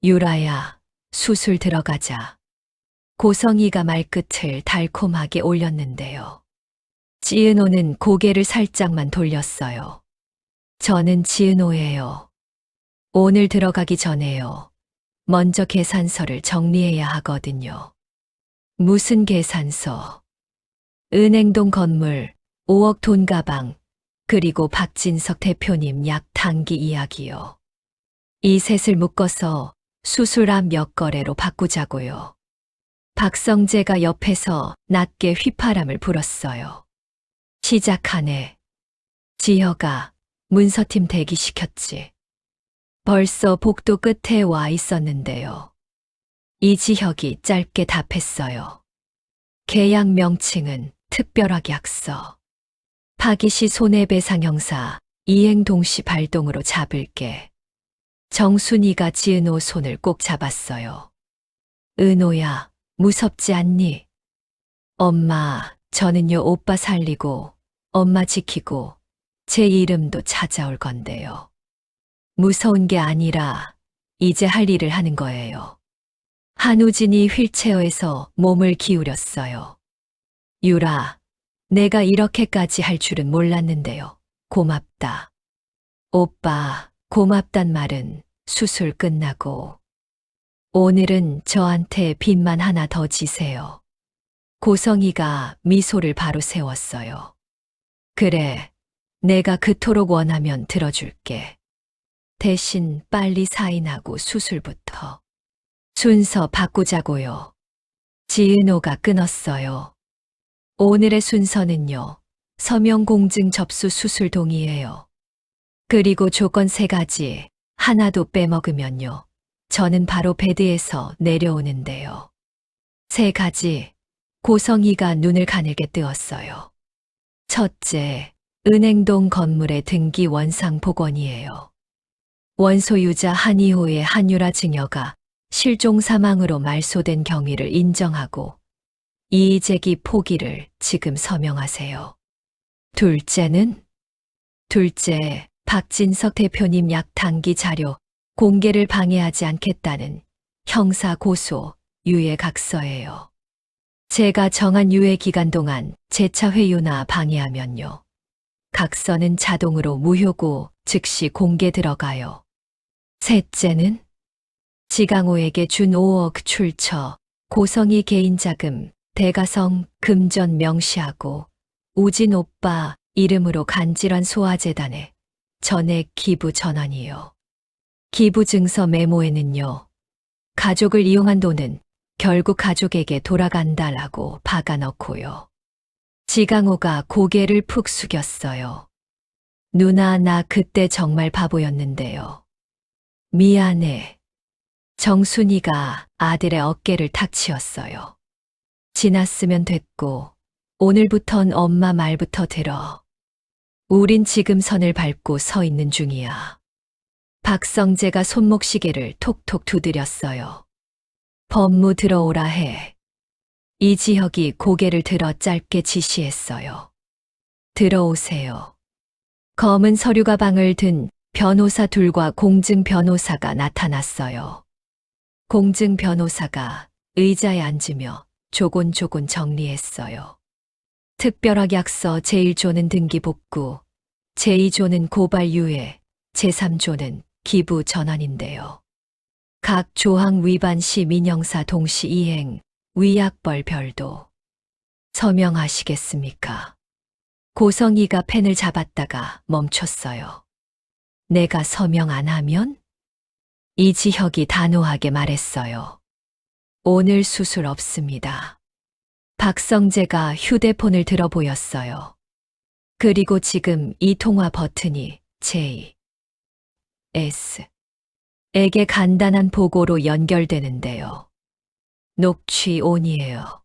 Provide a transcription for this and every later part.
유라야, 수술 들어가자. 고성이가 말끝을 달콤하게 올렸는데요. 지은호는 고개를 살짝만 돌렸어요. 저는 지은호예요. 오늘 들어가기 전에요. 먼저 계산서를 정리해야 하거든요. 무슨 계산서? 은행동 건물, 5억 돈 가방, 그리고 박진석 대표님 약 단기 이야기요. 이 셋을 묶어서 수술암 몇 거래로 바꾸자고요. 박성재가 옆에서 낮게 휘파람을 불었어요. 시작하네. 지혁아, 문서팀 대기시켰지. 벌써 복도 끝에 와 있었는데요. 이지혁이 짧게 답했어요. 계약 명칭은 특별화계약서. 파기시 손해배상 형사 이행 동시 발동으로 잡을게. 정순이가 지은호 손을 꼭 잡았어요. 은호야, 무섭지 않니? 엄마, 저는요 오빠 살리고 엄마 지키고 제 이름도 찾아올 건데요. 무서운 게 아니라 이제 할 일을 하는 거예요. 한우진이 휠체어에서 몸을 기울였어요. 유라, 내가 이렇게까지 할 줄은 몰랐는데요. 고맙다. 오빠, 고맙단 말은 수술 끝나고. 오늘은 저한테 빚만 하나 더 지세요. 고성이가 미소를 바로 세웠어요. 그래, 내가 그토록 원하면 들어줄게. 대신 빨리 사인하고 수술부터. 순서 바꾸자고요. 지은호가 끊었어요. 오늘의 순서는요. 서명 공증 접수 수술 동의예요. 그리고 조건 3가지 하나도 빼먹으면요. 저는 바로 베드에서 내려오는데요. 3가지 고성이가 눈을 가늘게 뜨었어요. 첫째, 은행동 건물의 등기 원상 복원이에요. 원소유자 한이호의 한유라 증여가 실종 사망으로 말소된 경위를 인정하고 이의제기 포기를 지금 서명하세요. 둘째는? 둘째, 박진석 대표님 약 단기 자료 공개를 방해하지 않겠다는 형사 고소 유예 각서예요. 제가 정한 유예 기간 동안 재차 회유나 방해하면요. 각서는 자동으로 무효고 즉시 공개 들어가요. 셋째는 지강호에게 준 5억 출처, 고성이 개인자금, 대가성, 금전 명시하고 우진 오빠 이름으로 간질환 소아재단에 전액 기부 전환이요. 기부 증서 메모에는요. 가족을 이용한 돈은 결국 가족에게 돌아간다라고 박아 넣고요. 지강호가 고개를 푹 숙였어요. 누나, 나 그때 정말 바보였는데요. 미안해. 정순이가 아들의 어깨를 탁 치었어요. 지났으면 됐고 오늘부턴 엄마 말부터 들어. 우린 지금 선을 밟고 서 있는 중이야. 박성재가 손목시계를 톡톡 두드렸어요. 법무 들어오라 해. 이지혁이 고개를 들어 짧게 지시했어요. 들어오세요. 검은 서류 가방을 든 변호사 둘과 공증 변호사가 나타났어요. 공증 변호사가 의자에 앉으며 조곤조곤 정리했어요. 특별화계약서 제1조는 등기 복구, 제2조는 고발 유예, 제3조는 기부 전환인데요. 각 조항 위반 시 민형사 동시 이행, 위약벌 별도. 서명하시겠습니까? 고성이가 펜을 잡았다가 멈췄어요. 내가 서명 안 하면? 이지혁이 단호하게 말했어요. 오늘 수술 없습니다. 박성재가 휴대폰을 들어 보였어요. 그리고 지금 이 통화 버튼이 J, S, 에게 간단한 보고로 연결되는데요. 녹취 온이에요.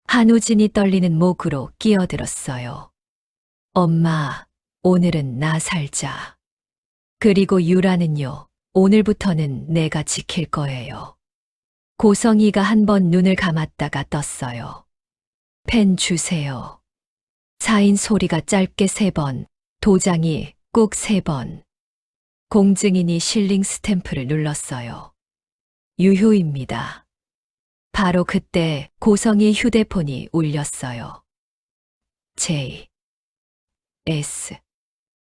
한우진이 떨리는 목으로 끼어들었어요. 엄마, 오늘은 나 살자. 그리고 유라는요, 오늘부터는 내가 지킬 거예요. 고성이가 한 번 눈을 감았다가 떴어요. 펜 주세요. 사인 소리가 짧게 3번, 도장이 꼭 3번. 공증인이 실링 스탬프를 눌렀어요. 유효입니다. 바로 그때 고성이 휴대폰이 울렸어요. J. S.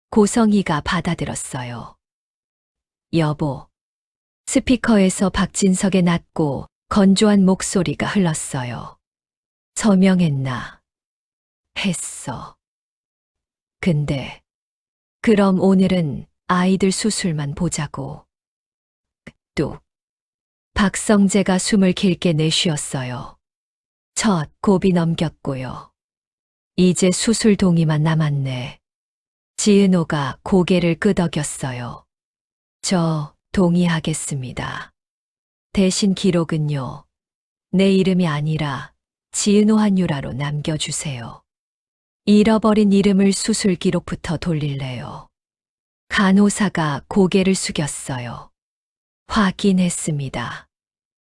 고성이가 받아들었어요. 여보. 스피커에서 박진석의 낮고 건조한 목소리가 흘렀어요. 서명했나? 했어. 근데, 그럼 오늘은 아이들 수술만 보자고. 뚝. 박성재가 숨을 길게 내쉬었어요. 첫 고비 넘겼고요. 이제 수술 동의만 남았네. 지은호가 고개를 끄덕였어요. 저 동의하겠습니다. 대신 기록은요. 내 이름이 아니라 지은호 한유라로 남겨주세요. 잃어버린 이름을 수술 기록부터 돌릴래요. 간호사가 고개를 숙였어요. 확인했습니다.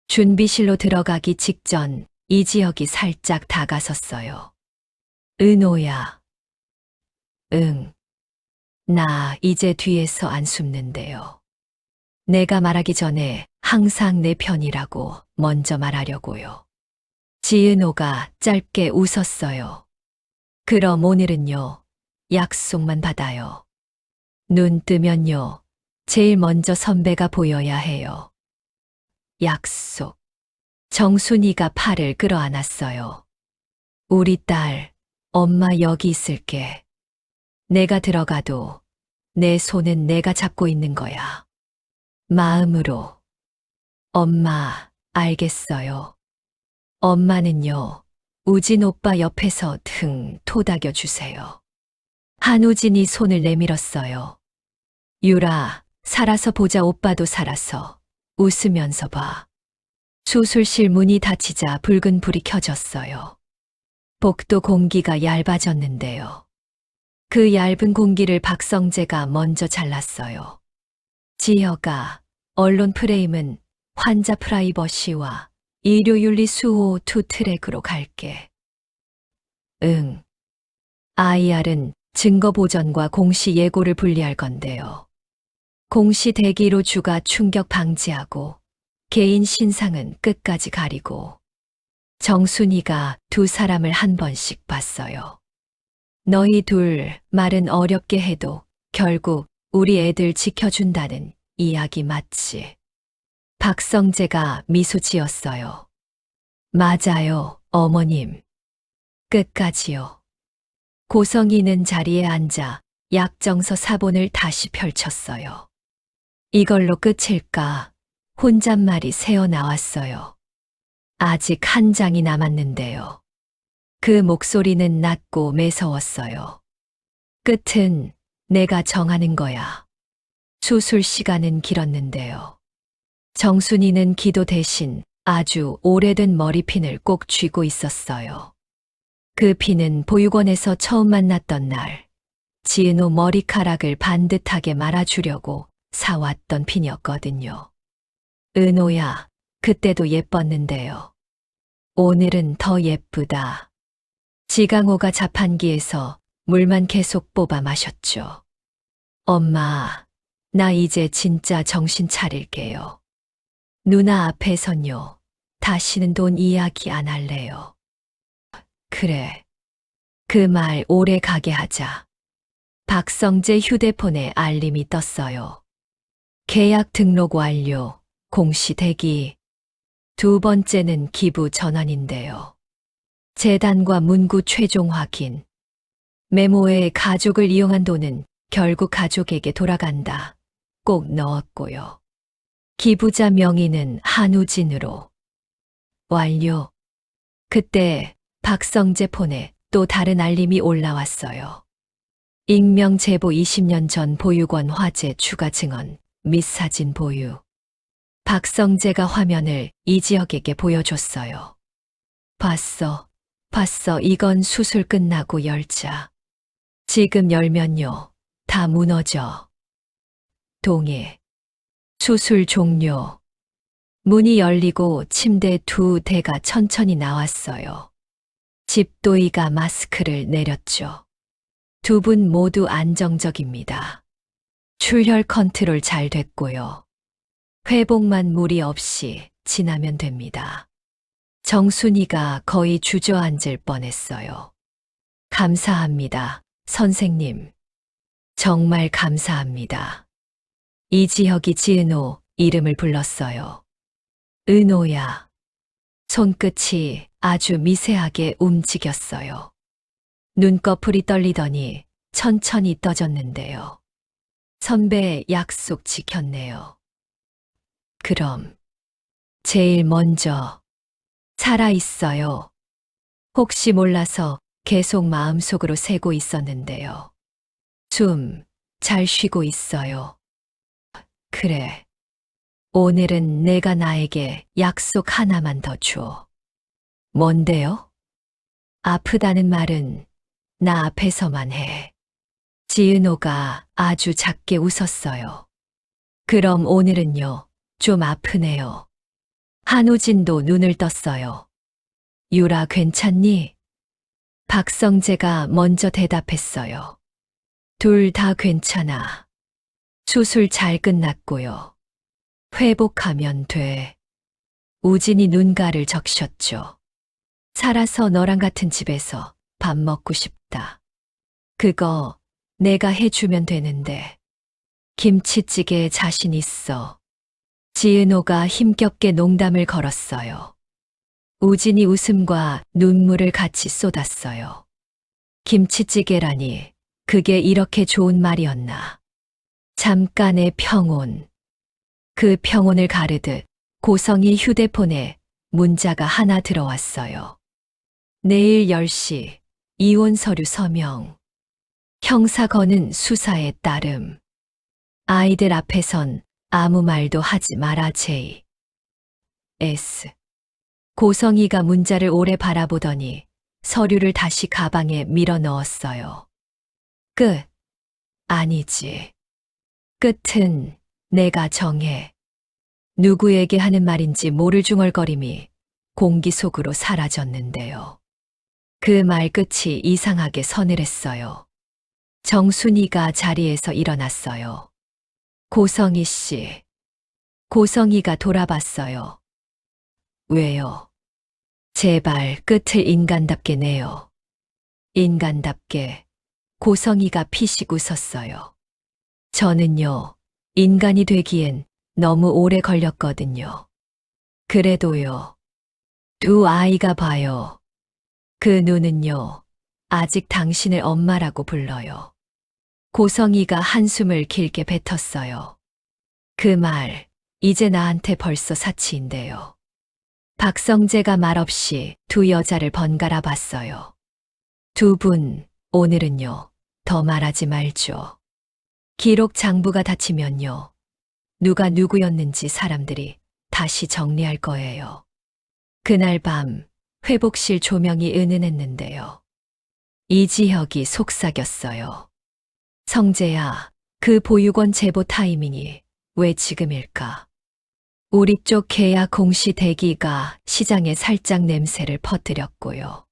준비실로 들어가기 직전 이지혁이 살짝 다가섰어요. 은호야. 응. 나 이제 뒤에서 안 숨는데요. 내가 말하기 전에 항상 내 편이라고 먼저 말하려고요. 지은호가 짧게 웃었어요. 그럼 오늘은요, 약속만 받아요. 눈 뜨면요, 제일 먼저 선배가 보여야 해요. 약속. 정순이가 팔을 끌어안았어요. 우리 딸, 엄마 여기 있을게. 내가 들어가도 내 손은 내가 잡고 있는 거야. 마음으로. 엄마, 알겠어요. 엄마는요, 우진 오빠 옆에서 등 토닥여 주세요. 한우진이 손을 내밀었어요. 유라, 살아서 보자. 오빠도 살아서. 웃으면서 봐. 수술실 문이 닫히자 붉은 불이 켜졌어요. 복도 공기가 얇아졌는데요. 그 얇은 공기를 박성재가 먼저 잘랐어요. 지혁아, 언론 프레임은 환자 프라이버시와 의료윤리 수호 투 트랙으로 갈게. 응. IR은 증거 보전과 공시 예고를 분리할 건데요. 공시 대기로 주가 충격 방지하고 개인 신상은 끝까지 가리고. 정순이가 두 사람을 한 번씩 봤어요. 너희 둘 말은 어렵게 해도 결국 우리 애들 지켜준다는 이야기 맞지? 박성재가 미소 지었어요. 맞아요, 어머님. 끝까지요. 고성이는 자리에 앉아 약정서 사본을 다시 펼쳤어요. 이걸로 끝일까? 혼잣말이 새어나왔어요. 아직 한 장이 남았는데요. 그 목소리는 낮고 매서웠어요. 끝은 내가 정하는 거야. 수술 시간은 길었는데요. 정순이는 기도 대신 아주 오래된 머리핀을 꼭 쥐고 있었어요. 그 핀은 보육원에서 처음 만났던 날, 지은호 머리카락을 반듯하게 말아주려고 사왔던 핀이었거든요. 은호야, 그때도 예뻤는데요. 오늘은 더 예쁘다. 지강호가 자판기에서 물만 계속 뽑아 마셨죠. 엄마, 나 이제 진짜 정신 차릴게요. 누나 앞에선요, 다시는 돈 이야기 안 할래요. 그래. 그 말 오래 가게 하자. 박성재 휴대폰에 알림이 떴어요. 계약 등록 완료, 공시 대기. 두 번째는 기부 전환인데요. 재단과 문구 최종 확인. 메모에 가족을 이용한 돈은 결국 가족에게 돌아간다. 꼭 넣었고요. 기부자 명의는 한우진으로. 완료. 그때 박성재 폰에 또 다른 알림이 올라왔어요. 익명 제보 20년 전 보육원 화재 추가 증언 및 사진 보유. 박성재가 화면을 이지혁에게 보여줬어요. 봤어. 이건 수술 끝나고 열자. 지금 열면요. 다 무너져. 동의. 수술 종료. 문이 열리고 침대 두 대가 천천히 나왔어요. 집도이가 마스크를 내렸죠. 두 분 모두 안정적입니다. 출혈 컨트롤 잘 됐고요. 회복만 무리 없이 지나면 됩니다. 정순이가 거의 주저앉을 뻔했어요. 감사합니다, 선생님. 정말 감사합니다. 이지혁이 지은호 이름을 불렀어요. 은호야. 손끝이 아주 미세하게 움직였어요. 눈꺼풀이 떨리더니 천천히 떠졌는데요. 선배 약속 지켰네요. 그럼 제일 먼저 살아있어요. 혹시 몰라서 계속 마음속으로 세고 있었는데요. 숨 잘 쉬고 있어요. 그래. 오늘은 내가 나에게 약속 하나만 더 줘. 뭔데요? 아프다는 말은 나 앞에서만 해. 지은호가 아주 작게 웃었어요. 그럼 오늘은요, 좀 아프네요. 한우진도 눈을 떴어요. 유라 괜찮니? 박성재가 먼저 대답했어요. 둘 다 괜찮아. 수술 잘 끝났고요. 회복하면 돼. 우진이 눈가를 적셨죠. 살아서 너랑 같은 집에서 밥 먹고 싶다. 그거 내가 해주면 되는데. 김치찌개에 자신 있어. 지은호가 힘겹게 농담을 걸었어요. 우진이 웃음과 눈물을 같이 쏟았어요. 김치찌개라니, 그게 이렇게 좋은 말이었나. 잠깐의 평온. 그 평온을 가르듯 고성이 휴대폰에 문자가 하나 들어왔어요. 내일 10시 이혼 서류 서명. 형사 거는 수사에 따름. 아이들 앞에선 아무 말도 하지 마라 제이. S. 고성이가 문자를 오래 바라보더니 서류를 다시 가방에 밀어 넣었어요. 끝. 아니지. 끝은 내가 정해. 누구에게 하는 말인지 모를 중얼거림이 공기 속으로 사라졌는데요. 그 말 끝이 이상하게 서늘했어요. 정순이가 자리에서 일어났어요. 고성희 씨. 고성희가 돌아봤어요. 왜요? 제발 끝을 인간답게 내요. 인간답게. 고성희가 피식 웃었어요. 저는요, 인간이 되기엔 너무 오래 걸렸거든요. 그래도요, 두 아이가 봐요. 그 눈은요, 아직 당신을 엄마라고 불러요. 고성이가 한숨을 길게 뱉었어요. 그 말, 이제 나한테 벌써 사치인데요. 박성재가 말없이 두 여자를 번갈아 봤어요. 두 분, 오늘은요, 더 말하지 말죠. 기록 장부가 닫히면요, 누가 누구였는지 사람들이 다시 정리할 거예요. 그날 밤 회복실 조명이 은은했는데요. 이지혁이 속삭였어요. 성재야, 그 보육원 제보 타이밍이 왜 지금일까? 우리 쪽 계약 공시 대기가 시장에 살짝 냄새를 퍼뜨렸고요.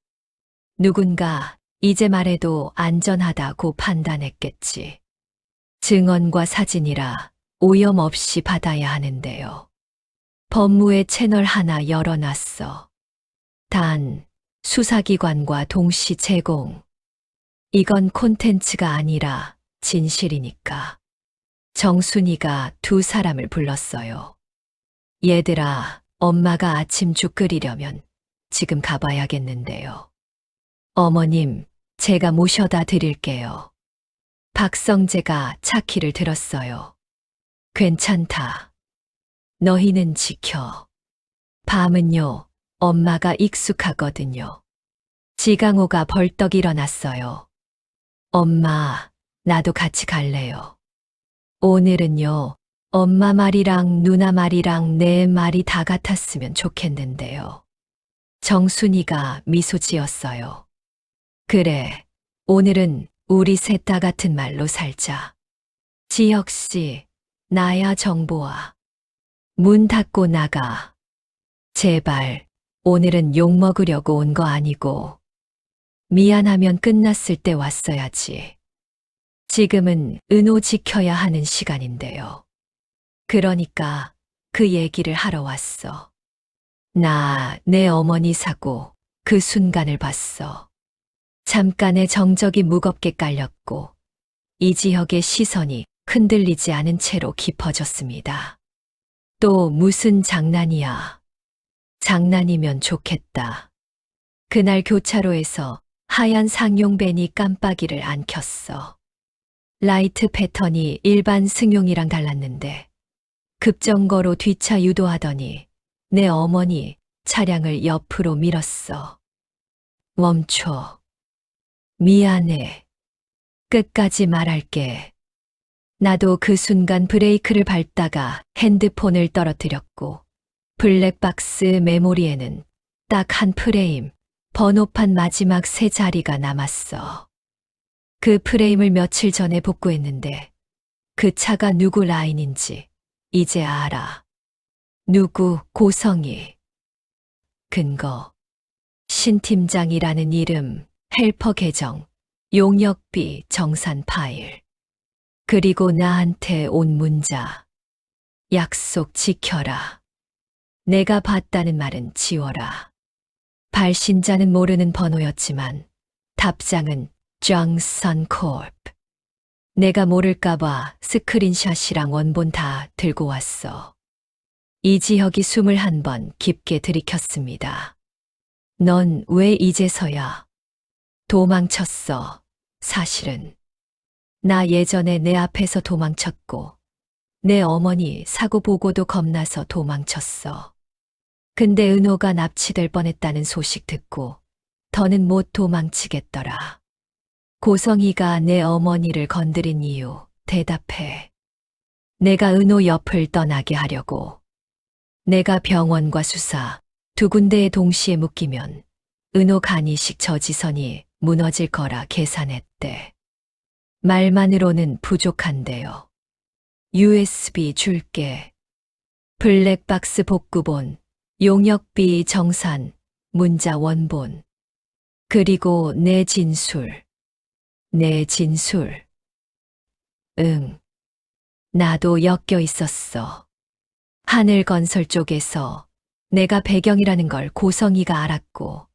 누군가 이제 말해도 안전하다고 판단했겠지. 증언과 사진이라 오염 없이 받아야 하는데요. 법무의 채널 하나 열어놨어. 단, 수사기관과 동시 제공. 이건 콘텐츠가 아니라 진실이니까. 정순이가 두 사람을 불렀어요. 얘들아, 엄마가 아침죽 끓이려면 지금 가봐야겠는데요. 어머님, 제가 모셔다 드릴게요. 박성재가 차 키를 들었어요. 괜찮다. 너희는 지켜. 밤은요, 엄마가 익숙하거든요. 지강호가 벌떡 일어났어요. 엄마, 나도 같이 갈래요. 오늘은요, 엄마 말이랑 누나 말이랑 내 말이 다 같았으면 좋겠는데요. 정순이가 미소 지었어요. 그래, 오늘은 우리 셋 다 같은 말로 살자. 지혁 씨, 나야 정보아. 문 닫고 나가. 제발, 오늘은 욕 먹으려고 온 거 아니고. 미안하면 끝났을 때 왔어야지. 지금은 은호 지켜야 하는 시간인데요. 그러니까 그 얘기를 하러 왔어. 나 내 어머니 사고 그 순간을 봤어. 잠깐의 정적이 무겁게 깔렸고 이지혁의 시선이 흔들리지 않은 채로 깊어졌습니다. 또 무슨 장난이야. 장난이면 좋겠다. 그날 교차로에서 하얀 상용벤이 깜빡이를 안 켰어. 라이트 패턴이 일반 승용이랑 달랐는데 급정거로 뒤차 유도하더니 내 어머니 차량을 옆으로 밀었어. 멈춰. 미안해. 끝까지 말할게. 나도 그 순간 브레이크를 밟다가 핸드폰을 떨어뜨렸고 블랙박스 메모리에는 딱 한 프레임, 번호판 마지막 세 자리가 남았어. 그 프레임을 며칠 전에 복구했는데 그 차가 누구 라인인지 이제 알아. 누구 고성이. 근거. 신 팀장이라는 이름, 헬퍼 계정, 용역비 정산 파일. 그리고 나한테 온 문자. 약속 지켜라. 내가 봤다는 말은 지워라. 발신자는 모르는 번호였지만 답장은 정선 콜프. 내가 모를까봐 스크린샷이랑 원본 다 들고 왔어. 이지혁이 숨을 한 번 깊게 들이켰습니다. 넌 왜 이제서야? 도망쳤어. 사실은. 나 예전에 내 앞에서 도망쳤고 내 어머니 사고 보고도 겁나서 도망쳤어. 근데 은호가 납치될 뻔했다는 소식 듣고 더는 못 도망치겠더라. 고성이가 내 어머니를 건드린 이유 대답해. 내가 은호 옆을 떠나게 하려고. 내가 병원과 수사 두 군데에 동시에 묶이면 은호 간이식 저지선이 무너질 거라 계산했대. 말만으로는 부족한데요. USB 줄게. 블랙박스 복구본, 용역비 정산, 문자 원본. 그리고 내 진술. 내 진술. 응. 나도 엮여 있었어. 하늘건설 쪽에서 내가 배경이라는 걸 고성이가 알았고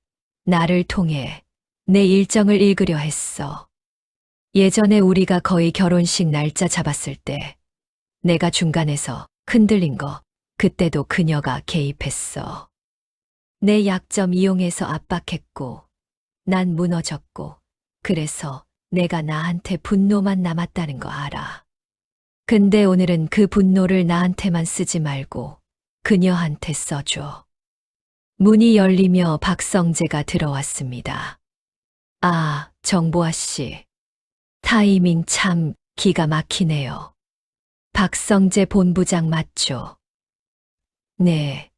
나를 통해 내 일정을 읽으려 했어. 예전에 우리가 거의 결혼식 날짜 잡았을 때 내가 중간에서 흔들린 거 그때도 그녀가 개입했어. 내 약점 이용해서 압박했고 난 무너졌고 그래서 내가 나한테 분노만 남았다는 거 알아. 근데 오늘은 그 분노를 나한테만 쓰지 말고 그녀한테 써줘. 문이 열리며 박성재가 들어왔습니다. 아, 정보아 씨. 타이밍 참 기가 막히네요. 박성재 본부장 맞죠? 네.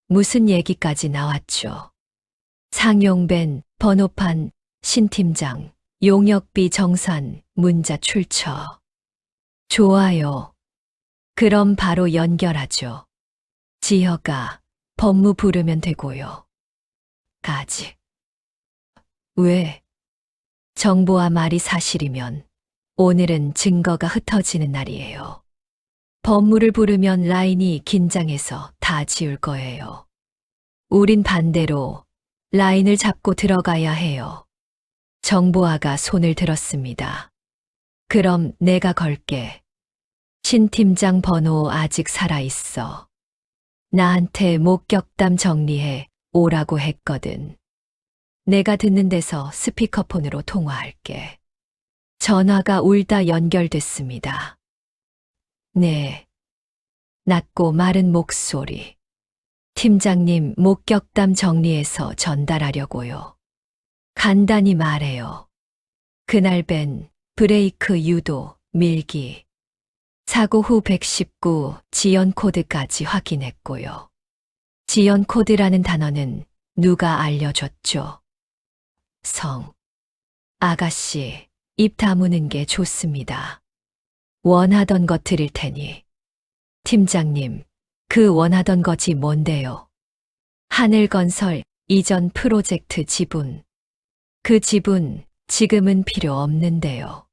무슨 얘기까지 나왔죠? 상용벤, 번호판, 신팀장, 용역비 정산, 문자 출처. 좋아요. 그럼 바로 연결하죠. 지혁아, 법무 부르면 되고요. 아직. 왜? 정보와 말이 사실이면 오늘은 증거가 흩어지는 날이에요. 법무를 부르면 라인이 긴장해서 다 지울 거예요. 우린 반대로 라인을 잡고 들어가야 해요. 정보아가 손을 들었습니다. 그럼 내가 걸게. 신 팀장 번호 아직 살아있어. 나한테 목격담 정리해 오라고 했거든. 내가 듣는 데서 스피커폰으로 통화할게. 전화가 울다 연결됐습니다. 네. 낮고 마른 목소리. 팀장님 목격담 정리해서 전달하려고요. 간단히 말해요. 그날 벤 브레이크 유도, 밀기. 사고 후 119 지연 코드까지 확인했고요. 지연 코드라는 단어는 누가 알려줬죠? 성. 아가씨, 입 다무는 게 좋습니다. 원하던 것 드릴 테니. 팀장님, 그 원하던 것이 뭔데요? 하늘건설 이전 프로젝트 지분. 그 지분 지금은 필요 없는데요.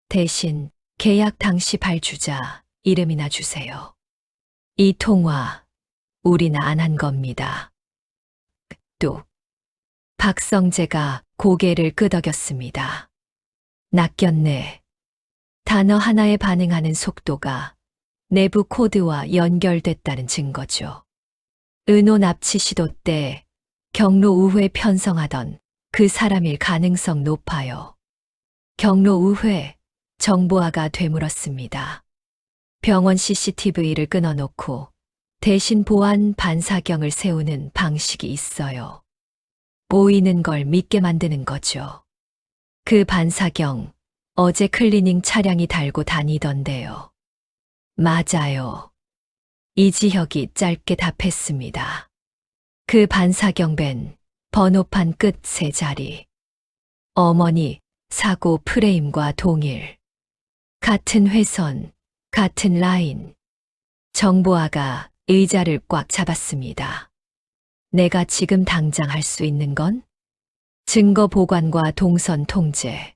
대신 계약 당시 발주자 이름이나 주세요. 이 통화 우린 안 한 겁니다. 또 박성재가 고개를 끄덕였습니다. 낚였네. 단어 하나에 반응하는 속도가 내부 코드와 연결됐다는 증거죠. 은호 납치 시도 때 경로 우회 편성하던 그 사람일 가능성 높아요. 경로 우회, 정보화가 되물었습니다. 병원 CCTV를 끊어놓고 대신 보안 반사경을 세우는 방식이 있어요. 보이는 걸 믿게 만드는 거죠. 그 반사경, 어제 클리닝 차량이 달고 다니던데요. 맞아요. 이지혁이 짧게 답했습니다. 그 반사경 벤 번호판 끝 세 자리. 어머니 사고 프레임과 동일. 같은 회선, 같은 라인. 정보화가 의자를 꽉 잡았습니다. 내가 지금 당장 할 수 있는 건 증거 보관과 동선 통제.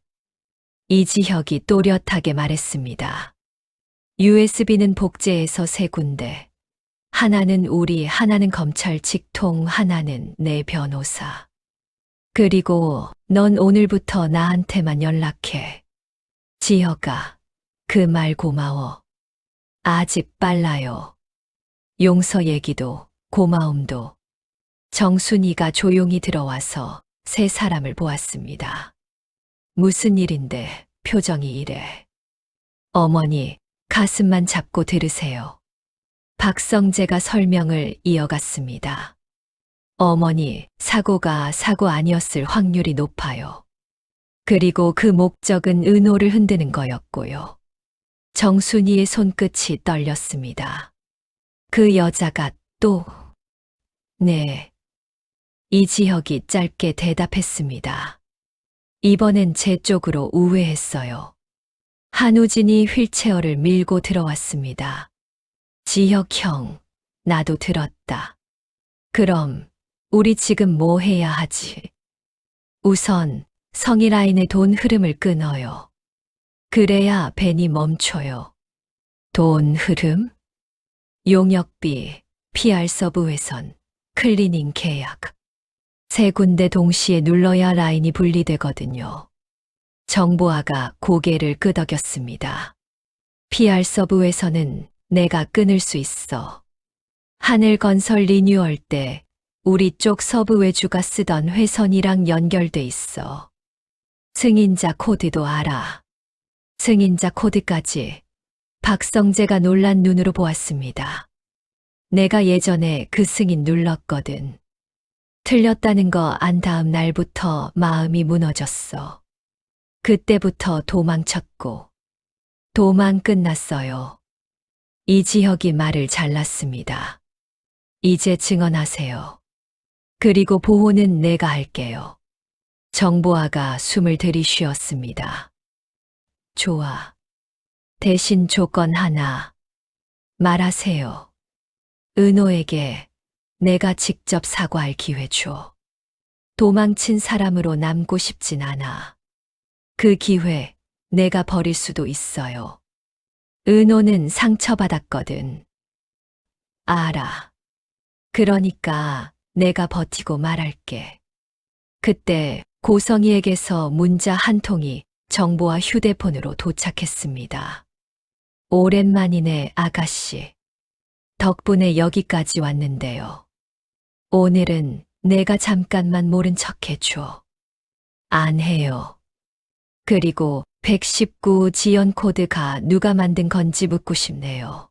이지혁이 또렷하게 말했습니다. USB는 복제해서 3군데. 하나는 우리, 하나는 검찰 직통, 하나는 내 변호사. 그리고 넌 오늘부터 나한테만 연락해. 지혁아, 그 말 고마워. 아직 빨라요. 용서 얘기도, 고마움도. 정순이가 조용히 들어와서 세 사람을 보았습니다. 무슨 일인데 표정이 이래. 어머니, 가슴만 잡고 들으세요. 박성재가 설명을 이어갔습니다. 어머니, 사고가 사고 아니었을 확률이 높아요. 그리고 그 목적은 은호를 흔드는 거였고요. 정순이의 손끝이 떨렸습니다. 그 여자가 또... 네. 이지혁이 짧게 대답했습니다. 이번엔 제 쪽으로 우회했어요. 한우진이 휠체어를 밀고 들어왔습니다. 지혁 형, 나도 들었다. 그럼 우리 지금 뭐 해야 하지? 우선 성희 라인의 돈 흐름을 끊어요. 그래야 벤이 멈춰요. 돈 흐름? 용역비, PR 서브 회선, 클리닝 계약. 3군데 동시에 눌러야 라인이 분리되거든요. 정보화가 고개를 끄덕였습니다. PR 서브에서는 내가 끊을 수 있어. 하늘건설 리뉴얼 때 우리 쪽 서브 외주가 쓰던 회선이랑 연결돼 있어. 승인자 코드도 알아. 승인자 코드까지 박성재가 놀란 눈으로 보았습니다. 내가 예전에 그 승인 눌렀거든. 틀렸다는 거 안 다음 날부터 마음이 무너졌어. 그때부터 도망쳤고, 도망 끝났어요. 이지혁이 말을 잘랐습니다. 이제 증언하세요. 그리고 보호는 내가 할게요. 정보화가 숨을 들이쉬었습니다. 좋아. 대신 조건 하나. 말하세요. 은호에게 내가 직접 사과할 기회 줘. 도망친 사람으로 남고 싶진 않아. 그 기회 내가 버릴 수도 있어요. 은호는 상처받았거든. 알아. 그러니까 내가 버티고 말할게. 그때 고성이에게서 문자 한 통이 정보와 휴대폰으로 도착했습니다. 오랜만이네, 아가씨. 덕분에 여기까지 왔는데요. 오늘은 내가 잠깐만 모른 척 해줘. 안 해요. 그리고 119 지연 코드가 누가 만든 건지 묻고 싶네요.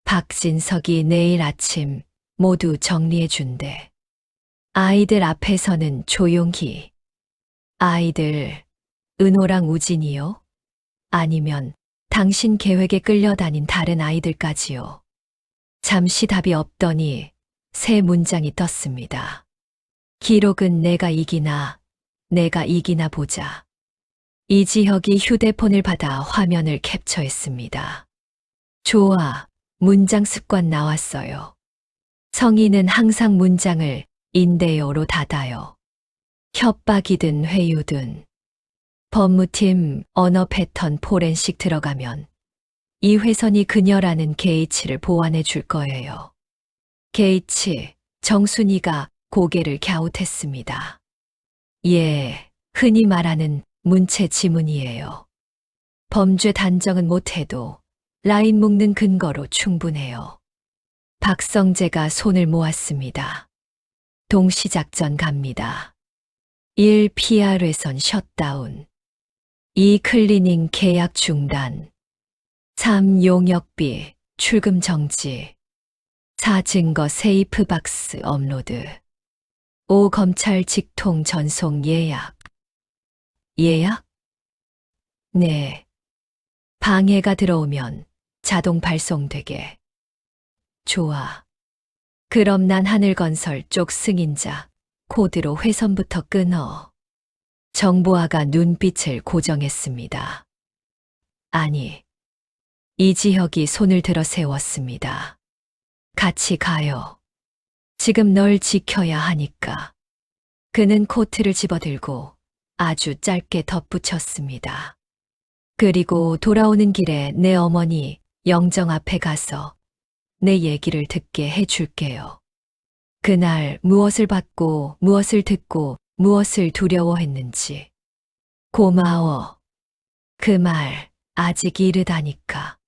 박진석이 내일 아침 모두 정리해 준대. 아이들 앞에서는 조용히. 아이들, 은호랑 우진이요? 아니면 당신 계획에 끌려다닌 다른 아이들까지요? 잠시 답이 없더니 세 문장이 떴습니다. 기록은 내가 이기나 보자. 이지혁이 휴대폰을 받아 화면을 캡처했습니다. 좋아, 문장 습관 나왔어요. 성희는 항상 문장을 인데요로 닫아요. 협박이든 회유든. 법무팀 언어 패턴 포렌식 들어가면 이 회선이 그녀라는 게이츠를 보완해 줄 거예요. 게이츠, 정순이가 고개를 갸웃했습니다. 예, 흔히 말하는 문체 지문이에요. 범죄 단정은 못해도 라인 묶는 근거로 충분해요. 박성재가 손을 모았습니다. 동시작전 갑니다. 1. PR에선 셧다운. 2. 클리닝 계약 중단. 3. 용역비 출금 정지. 4. 증거 세이프박스 업로드. 5. 검찰 직통 전송 예약. 예약? 네. 방해가 들어오면 자동 발송되게. 좋아. 그럼 난 하늘건설 쪽 승인자 코드로 회선부터 끊어. 정보화가 눈빛을 고정했습니다. 아니, 이지혁이 손을 들어 세웠습니다. 같이 가요. 지금 널 지켜야 하니까. 그는 코트를 집어들고 아주 짧게 덧붙였습니다. 그리고 돌아오는 길에 내 어머니 영정 앞에 가서 내 얘기를 듣게 해줄게요. 그날 무엇을 받고 무엇을 듣고 무엇을 두려워했는지. 고마워. 그 말 아직 이르다니까.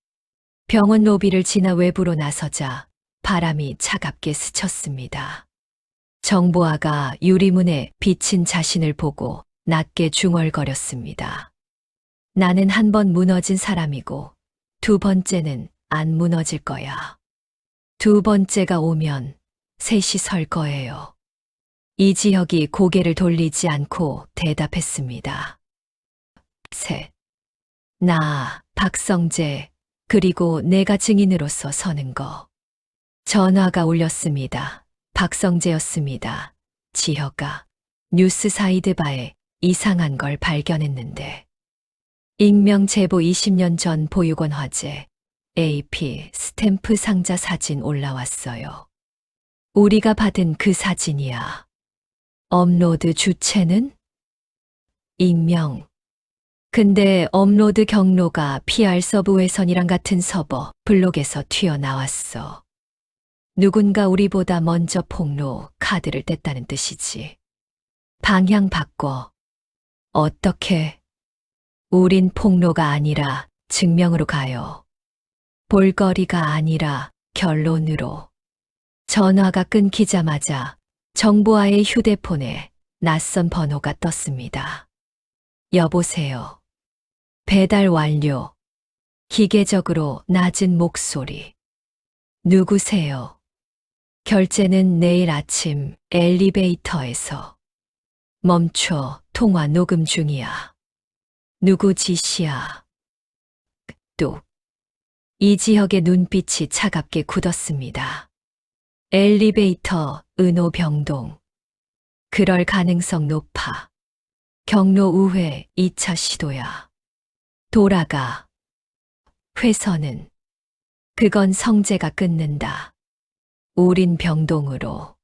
병원 로비를 지나 외부로 나서자 바람이 차갑게 스쳤습니다. 정보화가 유리문에 비친 자신을 보고 낮게 중얼거렸습니다. 나는 한 번 무너진 사람이고 두 번째는 안 무너질 거야. 두 번째가 오면 셋이 설 거예요. 이지혁이 고개를 돌리지 않고 대답했습니다. 셋. 나, 박성재, 그리고 내가 증인으로서 서는 거. 전화가 울렸습니다. 박성재였습니다. 지혁아, 뉴스 사이드바에 이상한 걸 발견했는데. 익명 제보 20년 전 보육원 화재, AP 스탬프 상자 사진 올라왔어요. 우리가 받은 그 사진이야. 업로드 주체는? 익명. 근데 업로드 경로가 PR 서브 회선이랑 같은 서버 블록에서 튀어나왔어. 누군가 우리보다 먼저 폭로 카드를 뗐다는 뜻이지. 방향 바꿔. 어떻게? 우린 폭로가 아니라 증명으로 가요. 볼거리가 아니라 결론으로. 전화가 끊기자마자 정보화의 휴대폰에 낯선 번호가 떴습니다. 여보세요. 배달 완료. 기계적으로 낮은 목소리. 누구세요? 결제는 내일 아침 엘리베이터에서. 멈춰, 통화 녹음 중이야. 누구 지시야? 뚝. 이지혁의 눈빛이 차갑게 굳었습니다. 엘리베이터 은호병동. 그럴 가능성 높아. 경로 우회 2차 시도야. 돌아가. 회선은. 그건 성재가 끊는다. 우린 병동으로.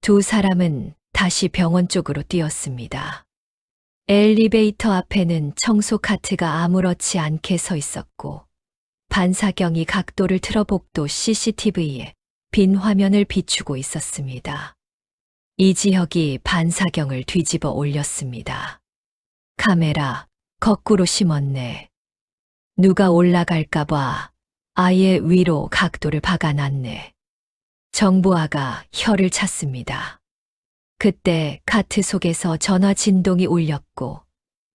두 사람은 다시 병원 쪽으로 뛰었습니다. 엘리베이터 앞에는 청소 카트가 아무렇지 않게 서 있었고 반사경이 각도를 틀어 복도 CCTV에 빈 화면을 비추고 있었습니다. 이지혁이 반사경을 뒤집어 올렸습니다. 카메라 거꾸로 심었네. 누가 올라갈까봐 아예 위로 각도를 박아놨네. 정보화가 혀를 찼습니다. 그때 카트 속에서 전화 진동이 울렸고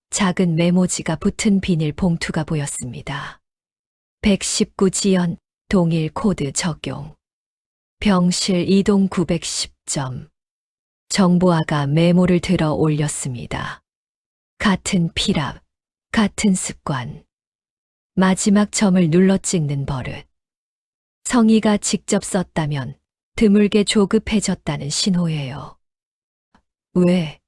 작은 메모지가 붙은 비닐 봉투가 보였습니다. 119 지연 동일 코드 적용. 병실 이동 910점. 정보화가 메모를 들어 올렸습니다. 같은 피랍, 같은 습관. 마지막 점을 눌러 찍는 버릇. 성희가 직접 썼다면 드물게 조급해졌다는 신호예요. 왜?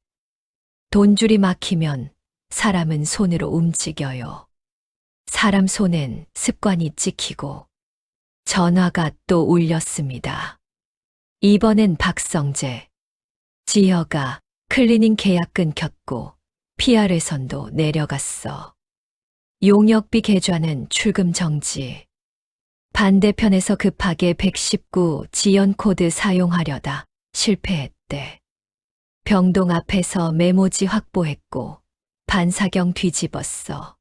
돈줄이 막히면 사람은 손으로 움직여요. 사람 손엔 습관이 찍히고 전화가 또 울렸습니다. 이번엔 박성재. 지혁아, 클리닝 계약 끊겼고 PR에선도 내려갔어. 용역비 계좌는 출금 정지. 반대편에서 급하게 119 지연 코드 사용하려다 실패했대. 병동 앞에서 메모지 확보했고 반사경 뒤집었어.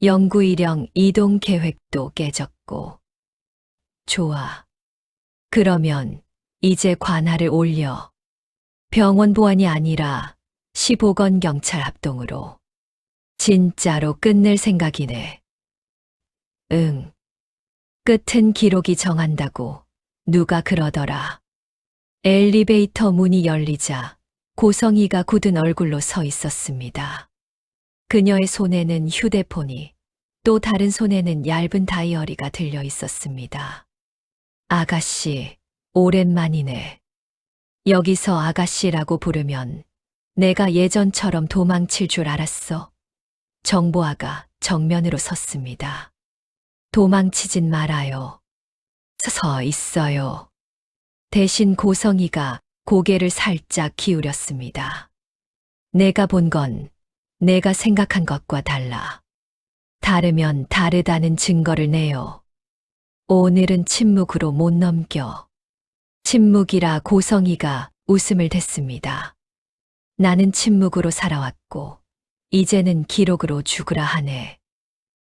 영구 일령 이동 계획도 깨졌고. 좋아. 그러면 이제 관할을 올려. 병원 보안이 아니라 15건 경찰 합동으로. 진짜로 끝낼 생각이네. 응. 끝은 기록이 정한다고 누가 그러더라. 엘리베이터 문이 열리자 고성이가 굳은 얼굴로 서 있었습니다. 그녀의 손에는 휴대폰이, 또 다른 손에는 얇은 다이어리가 들려 있었습니다. 아가씨, 오랜만이네. 여기서 아가씨라고 부르면 내가 예전처럼 도망칠 줄 알았어. 정보아가 정면으로 섰습니다. 도망치진 말아요. 서 있어요. 대신 고성이가 고개를 살짝 기울였습니다. 내가 본 건 내가 생각한 것과 달라. 다르면 다르다는 증거를 내요. 오늘은 침묵으로 못 넘겨. 침묵이라 고성이가 웃음을 댔습니다. 나는 침묵으로 살아왔고 이제는 기록으로 죽으라 하네.